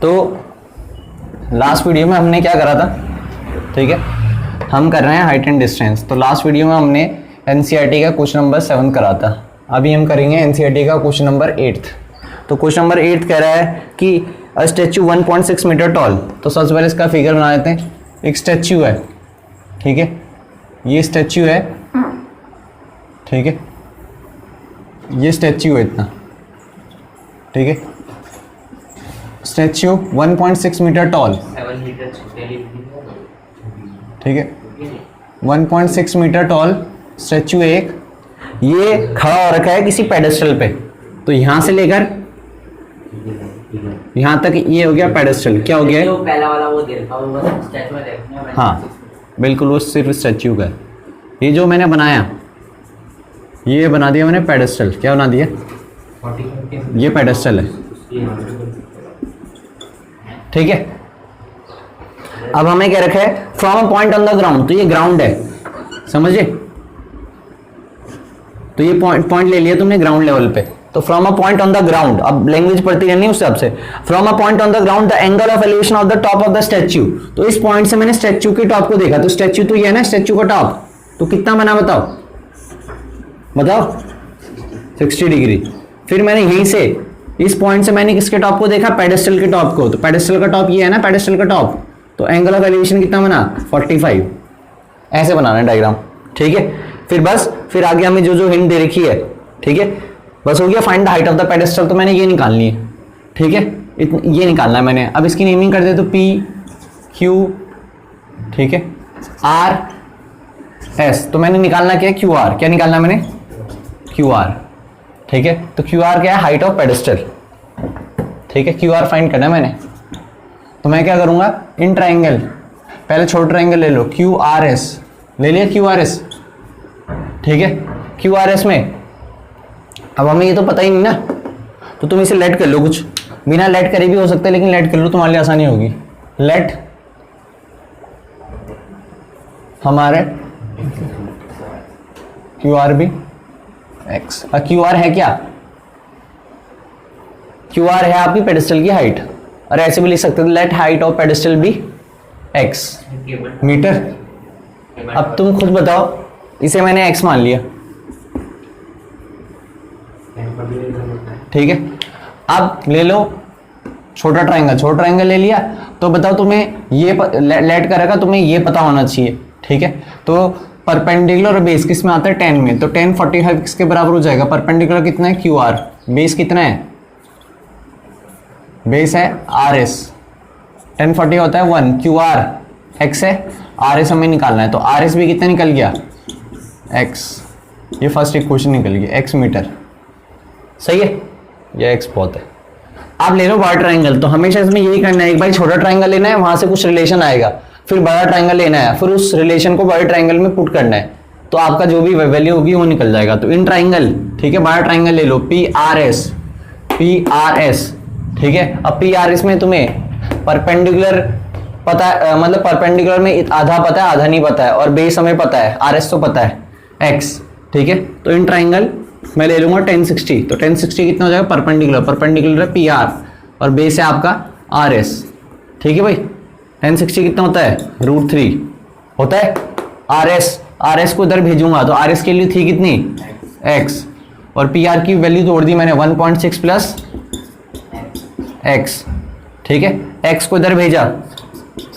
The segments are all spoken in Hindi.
तो लास्ट वीडियो में हमने क्या करा था, ठीक है, हम कर रहे हैं हाइट एंड डिस्टेंस। तो लास्ट वीडियो में हमने एनसीईआरटी का क्वेश्चन नंबर 7 करा था। अभी हम करेंगे एनसीईआरटी का क्वेश्चन नंबर 8। तो क्वेश्चन नंबर 8 कह रहा है कि अ स्टैच्यू 1.6 मीटर टॉल। तो सबसे पहले इसका फिगर बना लेते हैं। एक स्टैच्यू है, ठीक है, ये स्टैच्यू है, ठीक है, ये स्टैच्यू है इतना, ठीक है, स्टैच्यू 1.6 मीटर टॉल, ठीक है, 1.6 मीटर टॉल स्टैच्यू एक, ये खड़ा हो रखा है किसी पेडेस्टल पे। तो यहां से लेकर यहां तक ये हो गया पेडेस्टल। क्या हो गया है? पहला वाला वो दे रखा वो स्टैच्यू में देखने में। हाँ बिल्कुल, वो सिर्फ स्टैच्यू का है। ये जो मैंने बनाया, ये बना दिया मैंने पेडेस्टल। क्या बना दिया? ये पेडेस्टल है, ठीक है। अब हमें क्या रखा है? From a point on the ground. तो ये ग्राउंड है, समझे? तो ये पॉइंट ले लिया तुमने ग्राउंड लेवल पे। तो from a point on the ground, अब लैंग्वेज पढ़ती रहनी उस हिसाब से। From a point on the ground the angle of elevation of the top of the statue. तो इस पॉइंट से मैंने स्टैच्यू के टॉप को देखा। तो स्टैच्यू तो ये है ना, स्टैच्यू का टॉप। तो कितना बना बताओ, बताओ? 60 डिग्री। फिर मैंने यहीं से इस पॉइंट से मैंने किसके टॉप को देखा? पेडेस्टल के टॉप को। तो पेडेस्टल का टॉप ये है ना, पेडेस्टल का टॉप। तो एंगल ऑफ एलिवेशन कितना बना? 45। ऐसे बनाना है डायग्राम, ठीक है। फिर बस, फिर आगे हमें जो जो हिंट दे रखी है, ठीक है, बस हो गया। Find the height of the pedestal. तो मैंने ये निकालनी है, ठीक है, ये निकालना है मैंने। अब इसकी नेमिंग कर दे तो पी क्यू, ठीक है, आर एस। तो मैंने निकालना क्या है? Q R. क्या निकालना है मैंने? क्यू आर, ठीक है। तो क्यू आर क्या है? हाइट ऑफ पेडेस्टल, ठीक है। क्यू आर फाइंड करना है मैंने। तो मैं क्या करूंगा? इन ट्राइंगल, पहले छोटा ट्राइंगल ले लो, क्यू आर एस ले लिया, क्यू आर एस, ठीक है। क्यू आर एस में अब हमें ये तो पता ही नहीं ना, तो तुम इसे लेट कर लो। कुछ बिना लेट करे भी हो सकता है, लेकिन लेट कर लो, तुम्हारे लिए आसानी होगी। लेट हमारे क्यू आर बी एक्स। और क्यू आर है क्या? क्यू आर है आपकी पेडेस्टल की हाइट। और ऐसे भी लिख सकते हैं, let height of pedestal be x metre. अब तुम खुद बताओ, इसे मैंने एक्स मान लिया, ठीक है। अब ले लो छोटा ट्रायंगल, छोटा ट्रायंगल ले लिया। तो बताओ तुम्हें ये लेट का रखा, तुम्हें ये पता होना चाहिए, ठीक है। तो परपेंडिकुलर और बेस किस में आता है? 10 में। तो 10 45 किसके बराबर हो जाएगा? परपेंडिकुलर कितना है? Q R. बेस कितना है? बेस है आर एस। 10 40 होता है 1, क्यू आर एक्स है, आर एस हमें निकालना है। तो आर एस भी कितना निकल गया? एक्स। ये फर्स्ट इक्वेशन निकल गई, एक्स मीटर, सही है। ये एक्स बहुत है। आप ले लो बड़ा ट्राइंगल। तो हमेशा इसमें यही करना है, एक बार छोटा ट्राइंगल लेना है, वहां से कुछ रिलेशन आएगा, फिर बड़ा ट्राइंगल लेना है, फिर उस रिलेशन को बड़े ट्राइंगल में पुट करना है। तो आपका जो भी वैल्यू होगी वो निकल जाएगा। तो इन ट्राइंगल, ठीक है, बड़ा ट्राइंगल ले लो, P R S, P R S, ठीक है। अब पी आर एस में तुम्हें परपेंडिकुलर पता है, मतलब परपेंडिकुलर में आधा पता है, आधा नहीं पता है, और बेस हमें पता है, आर एस तो पता है, एक्स, ठीक है। तो इन ट्राइंगल मैं ले लूंगा 1060। तो 1060 कितना हो जाएगा? परपेंडिकुलर, परपेंडिकुलर है पी आर और बेस है आपका आर एस, ठीक है भाई। 1060 कितना होता है? √3 होता है। आर एस को इधर भेजूंगा, तो आर एस की वैल्यू थी कितनी? एक्स। और पी आर की वैल्यू तोड़ दी मैंने, 1.6 प्लस एक्स, ठीक है। एक्स को इधर भेजा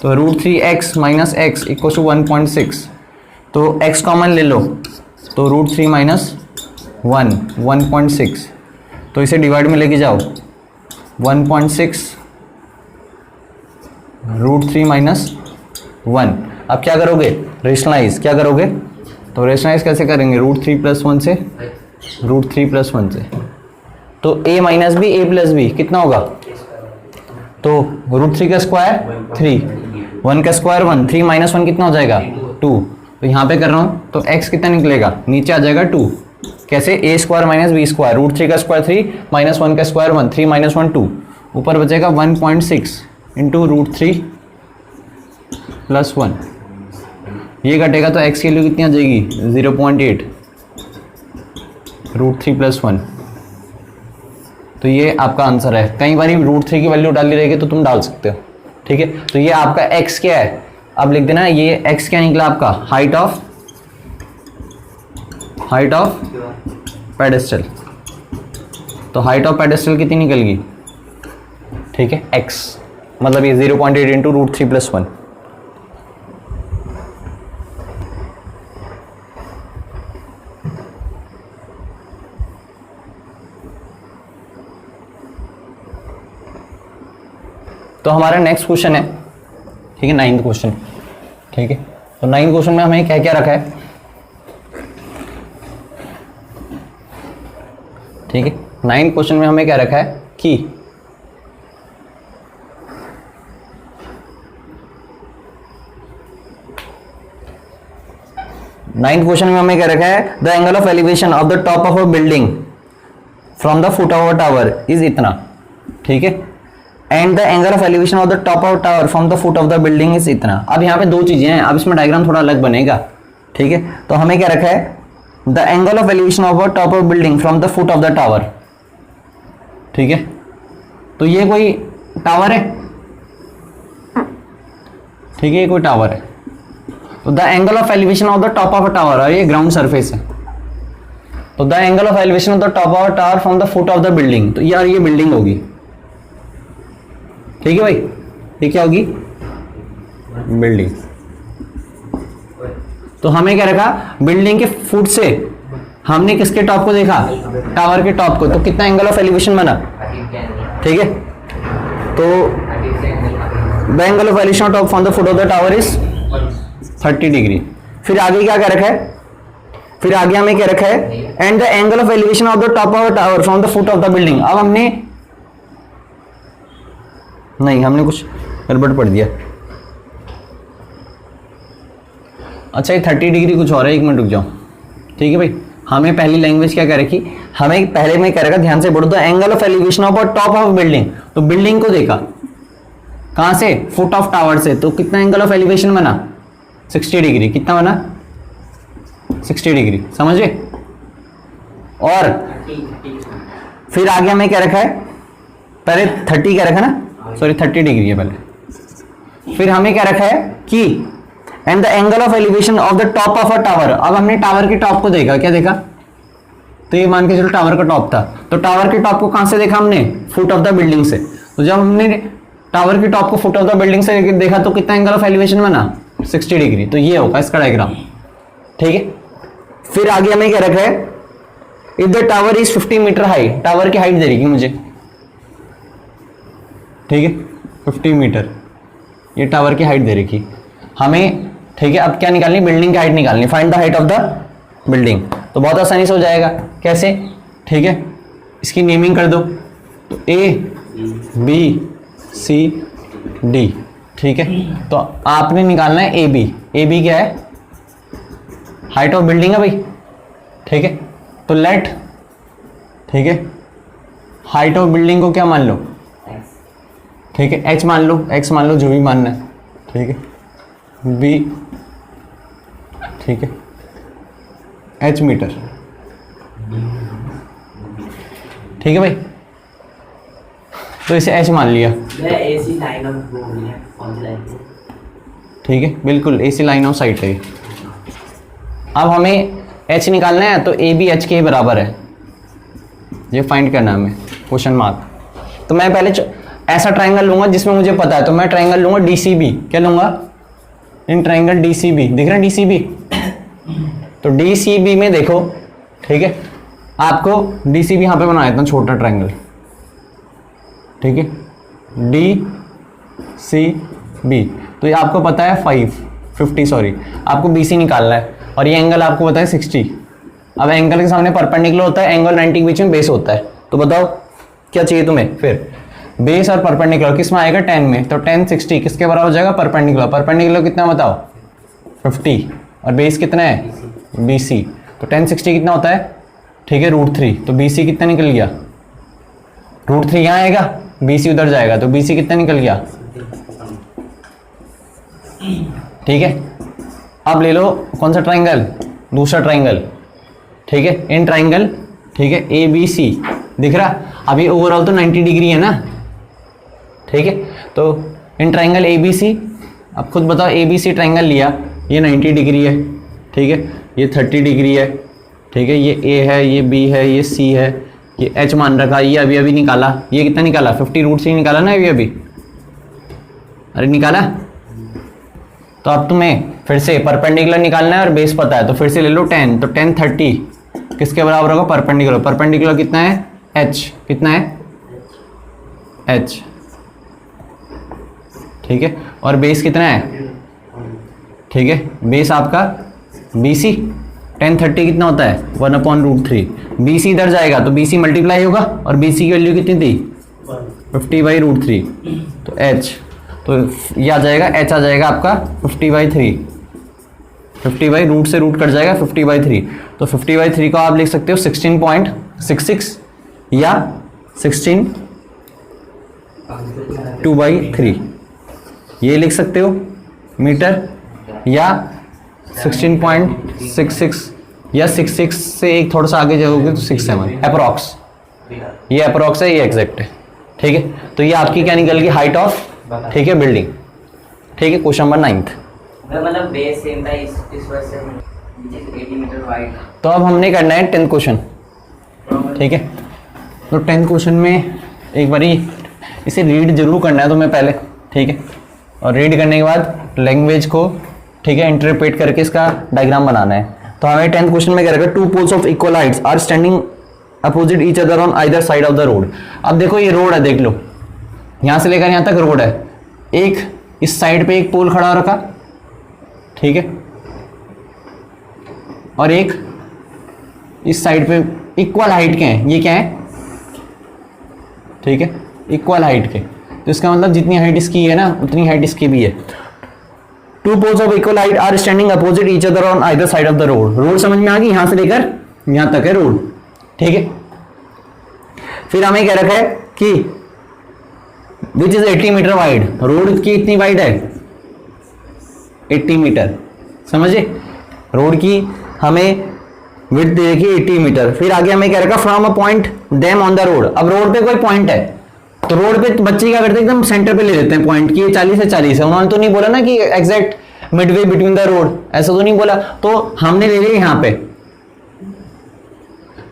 तो √3 x minus x equal to 1.6। तो एक्स कॉमन ले लो, तो √3 माइनस 1.6। तो इसे डिवाइड में लेके जाओ, 1.6 √3 माइनस 1। अब क्या करोगे? रेशनलाइज। क्या करोगे? तो रेशनलाइज कैसे करेंगे? √3 प्लस 1 से, √3 प्लस 1 से। तो a minus b, a plus b कितना होगा? तो √3 का स्क्वायर 3, 1 का स्क्वायर 1, 3 माइनस 1 कितना हो जाएगा? 2। तो यहाँ पे कर रहा हूँ, तो x कितना निकलेगा? नीचे आ जाएगा 2। कैसे? a square minus b square, √3 का स्क्वायर 3 माइनस 1 का स्क्वायर 1, 3 माइनस 1 2, ऊपर बचेगा 1.6 इंटू √3 प्लस 1। ये घटेगा तो x की वैल्यू कितनी आ जाएगी? 0.8 √3 प्लस 1, तो ये आपका आंसर है। कई बार √3 की वैल्यू डाली रहेगी तो तुम डाल सकते हो, ठीक है। तो ये आपका x क्या है, अब लिख देना ये x क्या निकला आपका, हाइट ऑफ पेडेस्टल। तो हाइट ऑफ पेडेस्टल कितनी निकल गई, ठीक है, x, मतलब ये 0.8 इंटू √3 + 1। तो हमारा नेक्स्ट क्वेश्चन है, ठीक है, 9th क्वेश्चन, ठीक है। तो 9th क्वेश्चन में हमें क्या क्या रखा है, ठीक है। 9th क्वेश्चन में हमें क्या रखा है कि नाइन्थ क्वेश्चन में हमें क्या रखा है, the angle of elevation of the top of a building from the foot of a tower is इतना, ठीक है, and the angle of elevation of the top of tower from the foot of the building is इतना। अब यहाँ पे दो चीजें हैं, अब इसमें डायग्राम थोड़ा अलग बनेगा, ठीक है। तो हमें क्या रखा है, the angle of elevation of the top of building from the foot of the tower, ठीक है। तो ये कोई टावर है, ठीक है, ये कोई टावर है। तो the angle of elevation of the top of a tower, और ये ग्राउंड सरफेस है। तो the angle of elevation of the top of a tower from the foot of the building, तो यार ये बिल्डिंग होगी, ठीक है भाई, ये क्या होगी, बिल्डिंग। तो हमें क्या रखा, बिल्डिंग के फुट से हमने किसके टॉप को देखा, टावर के टॉप को, तो कितना एंगल ऑफ एलिवेशन बना, ठीक है। तो the angle of elevation of from the foot of the tower is 30 degree. फिर आगे क्या क्या रखा है, फिर आगे हमें क्या रखा है, and the angle of elevation of the top of the tower from the foot of the building. अब हमने कुछ गड़बड़ पढ़ दिया। अच्छा ये 30 डिग्री कुछ और है, एक मिनट रुक जाओ, ठीक है भाई। हमें पहली लैंग्वेज क्या कह रखी, हमें पहले में कह रखा, ध्यान से पढ़ो, the angle of elevation of top of building. तो बिल्डिंग को देखा कहां से, फुट ऑफ टावर से, तो कितना एंगल ऑफ एलिवेशन बना, 60 डिग्री। कितना बना, 60 डिग्री, समझ गए। और फिर आगे हमें क्या रखा है, पहले 30 क्या रखा ना, सॉरी 30 डिग्री है पहले। फिर हमें क्या रखा है कि and the angle of elevation of the top of a tower. अब हमने टावर के टॉप को देखा, क्या देखा, तो ये मान के चलो टावर का टॉप था, तो टावर के टॉप को कहां से देखा हमने, फुट ऑफ द बिल्डिंग से। तो जब हमने टावर के टॉप को फुट ऑफ द बिल्डिंग से देखा तो कितना एंगल ऑफ एलिवेशन बना, 60 डिग्री। तो ये होगा इसका डायग्राम, ठीक है। फिर आगे हमें क्या रखा है, if the tower is 50 metre high, tower की हाइट दे रही मुझे, ठीक है, 50 मीटर, ये टावर की हाइट दे रखी हमें, ठीक है। अब क्या निकालनी, बिल्डिंग की हाइट निकालनी, find the height of the building. तो बहुत आसानी से हो जाएगा, कैसे, ठीक है, इसकी नेमिंग कर दो, तो ABCD, ठीक है। तो आपने निकालना है AB क्या है, हाइट ऑफ बिल्डिंग है भाई, ठीक है। तो लेट, ठीक है, हाइट ऑफ बिल्डिंग को क्या मान लो, ठीक है, H मान लो, X मान लो, जो भी मानना है, ठीक है, B, ठीक है, H मीटर, ठीक है भाई। तो इसे H मान लिया, ठीक है, बिल्कुल AC लाइन ऑफ साइट है। अब हमें H निकालना है, तो AB H के बराबर है, ये फाइंड करना है हमें, क्वेश्चन मार्क। तो मैं पहले ऐसा ट्रायंगल लूंगा जिसमें मुझे पता है, तो मैं ट्रायंगल लूंगा DCB, क्या लूंगा, इन ट्रायंगल DCB, दिख रहा है DCB। तो DCB में देखो, ठीक है, आपको DCB यहाँ पे बनाया इतना छोटा ट्रायंगल, ठीक है, DCB। तो ये आपको पता है 50 सॉरी, आपको BC निकालना है, और ये एंगल आपको पता है 60। अब एंगल के सामने परपेंडिकुलर होता है, एंगल 90 के बीच में बेस होता है। तो बताओ क्या चाहिए तुम्हें, फिर बेस और परपेंडिकुलर किस में आएगा, 10 में। तो 10 60 किसके बराबर हो जाएगा, परपेंडिकुलर कितना बताओ, 50, और बेस कितना है, BC। तो 10 60 कितना होता है, ठीक है, √3। तो BC कितना निकल गया, √3 यहाँ आएगा, BC उधर जाएगा, तो BC कितना निकल गया, ठीक है। अब ले लो कौन सा ट्राइंगल, दूसरा ट्राइंगल, ठीक है, इन ट्राइंगल, ठीक है, ABC दिख रहा। अभी ओवरऑल तो 90 डिग्री है ना, ठीक है। तो in triangle A B C, अब खुद बताओ, ए बी सी ट्राइंगल लिया, ये 90 डिग्री है, ठीक है, ये 30 डिग्री है, ठीक है, ये ए है, ये बी है, ये सी है, ये एच मान रखा, ये अभी अभी निकाला, ये कितना निकाला, 50 रूट से निकाला ना अभी अभी, अरे निकाला। तो अब तुम्हें फिर से परपेंडिकुलर निकालना है और बेस पता है, तो फिर से ले लो 10, तो 10 30 किसके बराबर होगा, परपेंडिकुलर, परपेंडिकुलर कितना है, एच, कितना है, एच, ठीक है, और बेस कितना है, ठीक है, बेस आपका बी सी, 10 30 कितना होता है, 1/√3, बी सी इधर जाएगा तो बी सी मल्टीप्लाई होगा, और बी सी की वैल्यू कितनी थी, 50/√3, तो एच, तो ये आ जाएगा, एच आ जाएगा आपका 50/3, 50/रूट से रूट कट जाएगा 50/3, तो 50/3 को आप लिख सकते हो 16.66 या 16/2/3, ये लिख सकते हो मीटर, या 16.66 या 66 से एक थोड़ा सा आगे जाओगे तो 67 अप्रॉक्स, ये अप्रॉक्स है, ये एग्जैक्ट है, ठीक है। तो ये आपकी क्या निकल गई, हाइट ऑफ, ठीक है, बिल्डिंग, ठीक है। क्वेश्चन नंबर 9, मतलब बेस सेम था इस वजह से which is 80 मीटर वाइड। तो अब हमने करना है 10th क्वेश्चन, ठीक है। तो 10th क्वेश्चन में एक बारी इसे रीड जरूर करना है तुम्हें पहले, ठीक है, और रीड करने के बाद लैंग्वेज को, ठीक है, इंटरप्रेट करके इसका डायग्राम बनाना है। तो हमें 10th क्वेश्चन में क्या रखा, 2 poles of equal heights are standing opposite each other on either side of the road. अब देखो ये रोड है, देख लो, यहाँ से लेकर यहाँ तक रोड है, एक इस साइड पे एक पोल खड़ा रखा, ठीक है, और एक इस साइड पे, इक्वल हाइट के हैं, ये क्या है, ठीक है, इक्वल हाइट के, तो इसका मतलब जितनी हाइट इसकी है ना उतनी हाइट इसकी भी है। 2 poles of equal height are standing opposite each other on either side of the road। Road समझ में आ गई, यहां से लेकर यहां तक है रोड, ठीक है। फिर हमें क्या रखा है कि which is 80 metre wide, road की इतनी वाइड है 80 मीटर, समझे, रोड की हमें विड्थ दे रखी है 80 मीटर। फिर आगे हमें क्या रखा, from a point them on the road. अब रोड पे कोई पॉइंट है, तो रोड पे बच्चे क्या करते हैं, एकदम सेंटर पे ले लेते हैं पॉइंट की, 40 से 40 है, उन्होंने तो नहीं बोला ना कि exact Midway between the road, ऐसा तो नहीं बोला, तो हमने ले लिया यहां पे,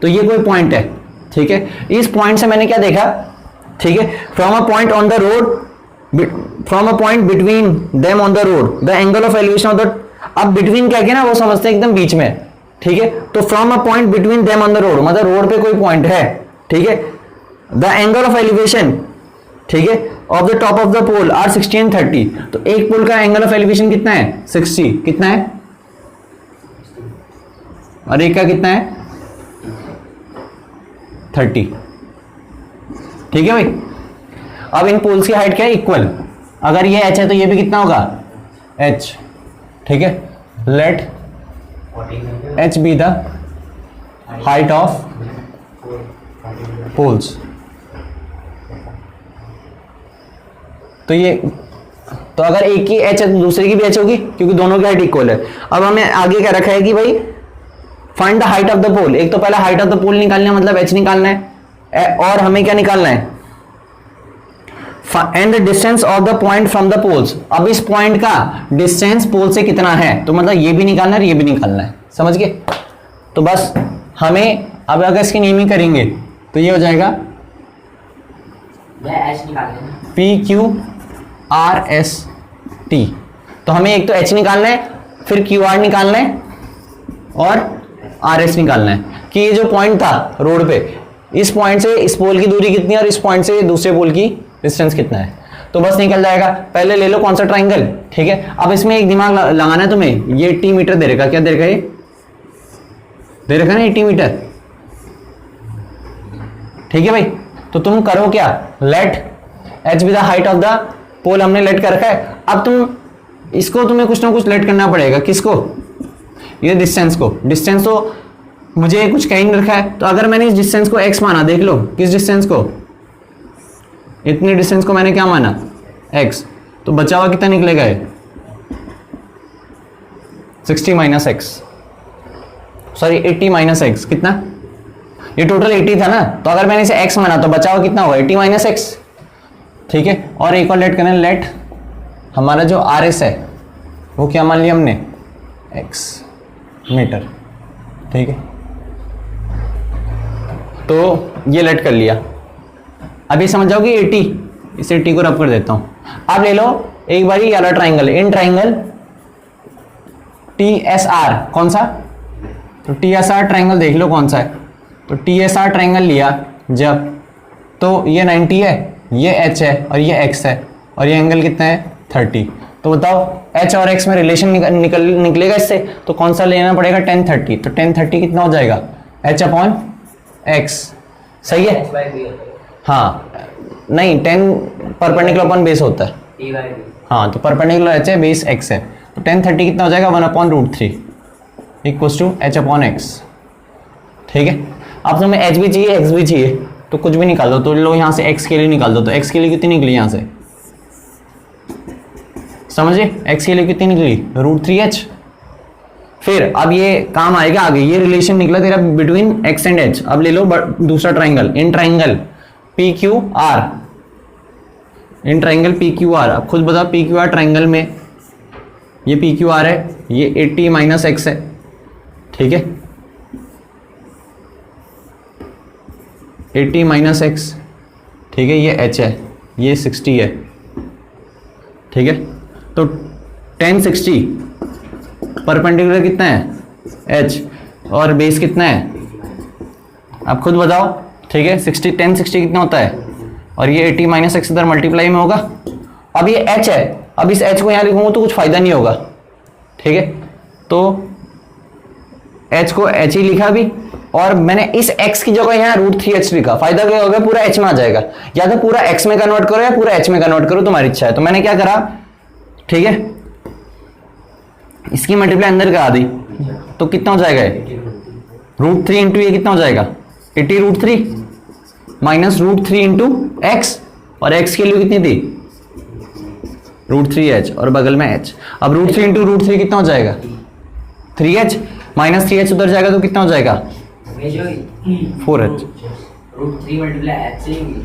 तो ये कोई पॉइंट है, ठीक है। इस पॉइंट से मैंने क्या देखा, ठीक है, from a point on the road, from a point between them on the road the angle of elevation of the, अब बिटवीन क्या ना वो समझते हैं एकदम बीच में, ठीक है। तो from a point between them on the road, मतलब रोड पे कोई पॉइंट है, ठीक है, द एंगल ऑफ एलिवेशन, ठीक है, of the top of the pole are 60 and 30। तो एक पोल का एंगल ऑफ एलिवेशन कितना है, 60, कितना है, और एक का कितना है, 30, ठीक है भाई। अब इन पोल्स की हाइट क्या है, इक्वल, अगर ये h है तो ये भी कितना होगा, h, ठीक है। Let h be the height of poles. तो ये, तो अगर एक की h है तो दूसरे की भी h होगी, क्योंकि दोनों की हाइट इक्वल है। अब हमें आगे क्या रखा है कि भाई find the height of the pole, एक तो पहले हाइट ऑफ द पोल निकालना है, मतलब h निकालना है, और हमें क्या निकालना है, and the distance of the point from the poles. अब इस पॉइंट का डिस्टेंस पोल से कितना है, तो मतलब ये भी निकालना है और ये भी निकालना है, समझ गए। तो बस हमें अब अगर इसकी नेमिंग करेंगे तो ये हो जाएगा PQRST। तो हमें एक तो H निकालना है, फिर QR निकालना है और RS निकालना है कि ये जो पॉइंट था रोड पे, इस पॉइंट से इस पोल की दूरी कितनी है और इस पॉइंट से दूसरे पोल की डिस्टेंस कितना है, तो बस निकल जाएगा। पहले ले लो कौन सा ट्राइंगल, ठीक है। अब इसमें एक दिमाग लगाना है तुम्हें, ये 80 मीटर दे रखा, क्या दे रखा, ये दे रखा ना 80 मीटर, ठीक है भाई। तो तुम करो क्या, let h be the height of the pole, हमने लेट कर रखा है। अब तुम इसको, तुम्हें कुछ ना कुछ लेट करना पड़ेगा, किसको, ये डिस्टेंस को। डिस्टेंस तो मुझे कुछ कहीं रखा है, तो अगर मैंने इस डिस्टेंस को x माना, देख लो किस डिस्टेंस को, इतनी डिस्टेंस को मैंने क्या माना, x, तो बचा हुआ कितना निकलेगा, 60 minus x, sorry 80 minus x, कितना, ये टोटल 80 था ना, तो अगर मैंने इसे x माना तो बचा हुआ कितना होगा 80 माइनस एक्स। ठीक है, और एक और लेट करें, लेट हमारा जो आर एस है वो क्या मान लिया हमने, x मीटर। ठीक है, तो ये लेट कर लिया। अभी समझ जाओ कि 80, इस 80 को रब कर देता हूं। अब ले लो एक बारी वाला triangle, in triangle T S R, कौन सा, तो टी एस आर ट्राइंगल देख लो कौन सा है। तो टी एस आर ट्राइंगल लिया जब, तो ये 90 है, ये एच है और ये एक्स है, और ये एंगल कितना है 30। तो बताओ एच और एक्स में रिलेशन निकलेगा इससे, तो कौन सा लेना पड़ेगा, tan 30। तो tan 30 कितना हो जाएगा, एच अपॉन एक्स। सही है, h by b होता है, हाँ नहीं, tan परपेंडिकुलर अपॉन बेस होता है। t by b। हाँ, तो परपेंडिकुलर एच है, बेस एक्स है, तो tan 30 कितना हो जाएगा 1/√3 equals to h upon x. ठीक है, अब तुम्हें एच भी चाहिए एक्स भी चाहिए, तो कुछ भी निकाल दो। तो लो यहाँ से एक्स के लिए निकाल दो, तो एक्स के लिए कितनी निकली यहाँ से, समझे, एक्स के लिए कितनी निकली √3h। फिर अब ये काम आएगा आगे, ये रिलेशन निकला तेरा बिटवीन एक्स एंड एच। अब ले लो दूसरा triangle, in triangle P Q R, in triangle P Q R. अब खुद बताओ पी क्यू आर ट्राइंगल में ये पी क्यू आर है, ये 80 माइनस एक्स है। ठीक है, 80 माइनस एक्स, ठीक है, ये h है, ये 60 है। ठीक है, तो tan 60 परपेंडिकुलर कितना है h, और बेस कितना है, अब खुद बताओ। ठीक है, 60 tan 60 कितना होता है, और ये 80 माइनस एक्स इधर मल्टीप्लाई में होगा। अब ये h है, अब इस h को यहाँ लिखूंगा तो कुछ फायदा नहीं होगा। ठीक है, तो h को h ही लिखा भी, और मैंने इस x की जगह यहाँ √3h लिखा। फायदा क्या होगा, पूरा h में आ जाएगा, या तो पूरा x में कन्वर्ट करो या पूरा h में कन्वर्ट करो, तुम्हारी इच्छा है। तो मैंने क्या करा, ठीक है, इसकी मल्टीप्लाई अंदर करा दी, तो कितना हो जाएगा √3 इंटू ये कितना हो जाएगा 80√3 माइनस √3 इंटू एक्स, और x के लिए कितनी थी √3h, और बगल में h। अब √3 इंटू √3 कितना हो जाएगा 3h, माइनस 3h उधर जाएगा तो कितना हो जाएगा 4h। √3 मल्टीप्लाई h लेंगे,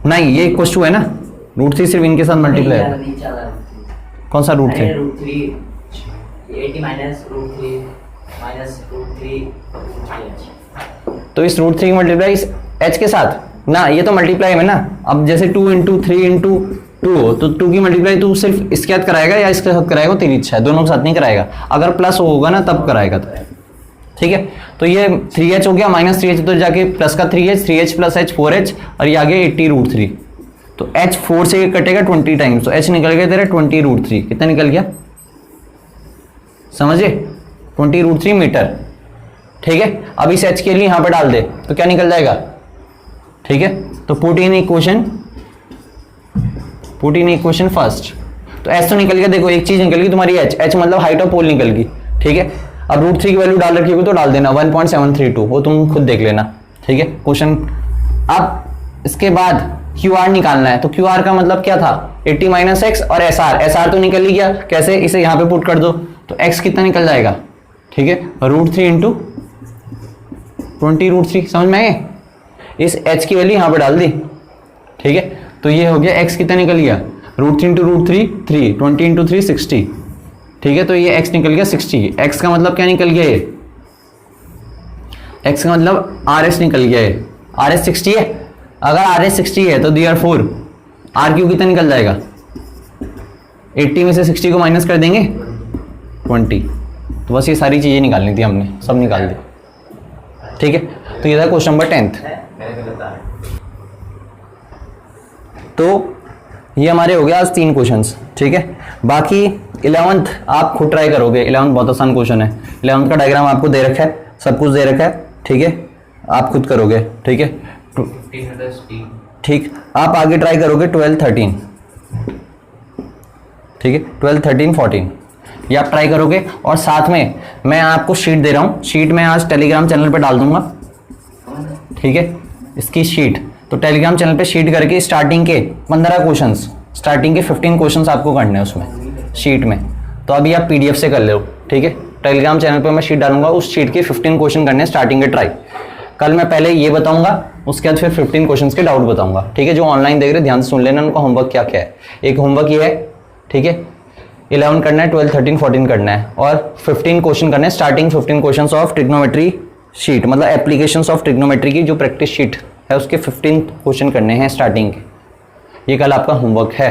नहीं, ये इक्वल टू है ना, √3 सिर्फ इनके साथ मल्टीप्लाई है। कौन सा √3, √3 80 माइनस √3 माइनस √3h। तो इस √3 की मल्टीप्लाई इस h के साथ ना, ये तो मल्टीप्लाई में ना। अब जैसे 2 इंटू 3 इंटू 2 हो, तो 2 की मल्टीप्लाई तू सिर्फ इसके साथ कराएगा या इसके साथ कराएगा, तेरी इच्छा है, दोनों के साथ नहीं कराएगा। अगर प्लस होगा ना तब कराएगा तो। ठीक है, तो ये 3h हो गया, माइनस 3h तो जाके प्लस का 3h प्लस h 4h, और ये आगे 80√3। तो h 4 से कटेगा 20 टाइम्स, तो h निकल गया तेरा 20√3। कितना निकल गया, समझे, 20√3 मीटर। ठीक है, अब इस h के लिए यहां पे डाल दे तो क्या निकल जाएगा। ठीक है, तो पुट इन इक्वेशन फर्स्ट। तो h तो निकल गया, देखो एक चीज निकल गई तुम्हारी h मतलब हाइट ऑफ पोल निकल गई। ठीक है, अब √3 की वैल्यू डाल रखी होगी तो डाल देना 1.732, वो तुम खुद देख लेना। ठीक है, क्वेश्चन। अब इसके बाद QR निकालना है, तो QR का मतलब क्या था 80 माइनस एक्स, और SR तो निकल ही गया, कैसे, इसे यहाँ पे पुट कर दो तो x कितना निकल जाएगा। ठीक है, √3 इंटू 20√3, समझ में आए, इस h की वैल्यू यहाँ पे डाल दी। ठीक है, तो ये हो गया x कितना निकल गया, √3 इंटू √3 3, 20 इंटू 3 60। ठीक है, तो ये x निकल गया 60। x का मतलब क्या निकल गया, ये x का मतलब RS निकल गया है, RS 60 है। अगर RS 60 है तो therefore RQ कितना निकल जाएगा, 80 में से 60 को माइनस कर देंगे 20। तो बस ये सारी चीजें निकालनी थी हमने, सब निकाल दी। ठीक है, तो ये था क्वेश्चन नंबर 10th। तो ये हमारे हो गया आज 3 क्वेश्चंस। ठीक है, बाकी 11th आप खुद ट्राई करोगे। 11th बहुत आसान क्वेश्चन है। 11th का डायग्राम आपको दे रखा है, सब कुछ दे रखा है। ठीक है, आप खुद करोगे। ठीक है, ठीक, आप आगे ट्राई करोगे 12 13। ठीक है, 12 13 14 ये आप ट्राई करोगे। और साथ में मैं आपको शीट दे रहा हूँ, शीट मैं आज टेलीग्राम चैनल पे डाल दूंगा। ठीक है, इसकी शीट तो टेलीग्राम चैनल पे शीट करके स्टार्टिंग के 15 क्वेश्चंस, स्टार्टिंग के 15 क्वेश्चंस आपको करने हैं उसमें शीट में। तो अभी आप PDF से कर लो। ठीक है, टेलीग्राम चैनल पे मैं शीट डालूंगा, उस शीट के 15 क्वेश्चन करने हैं स्टार्टिंग के ट्राई। कल मैं पहले ये बताऊंगा, उसके बाद फिर 15 क्वेश्चंस के डाउट बताऊंगा, ठीक है। जो ऑनलाइन देख रहे ध्यान से सुन लेना, उनका होमवर्क क्या क्या है। एक होमवर्क ये है, ठीक है, 11 करना है, 12, 13, 14 करना है, और 15 क्वेश्चन करना है, starting 15 questions of trigonometry sheet, मतलब एप्लीकेशंस ऑफ ट्रिग्नोमेट्री की जो प्रैक्टिस शीट है उसके 15 क्वेश्चन करने हैं स्टार्टिंग के। ये कल आपका होमवर्क है।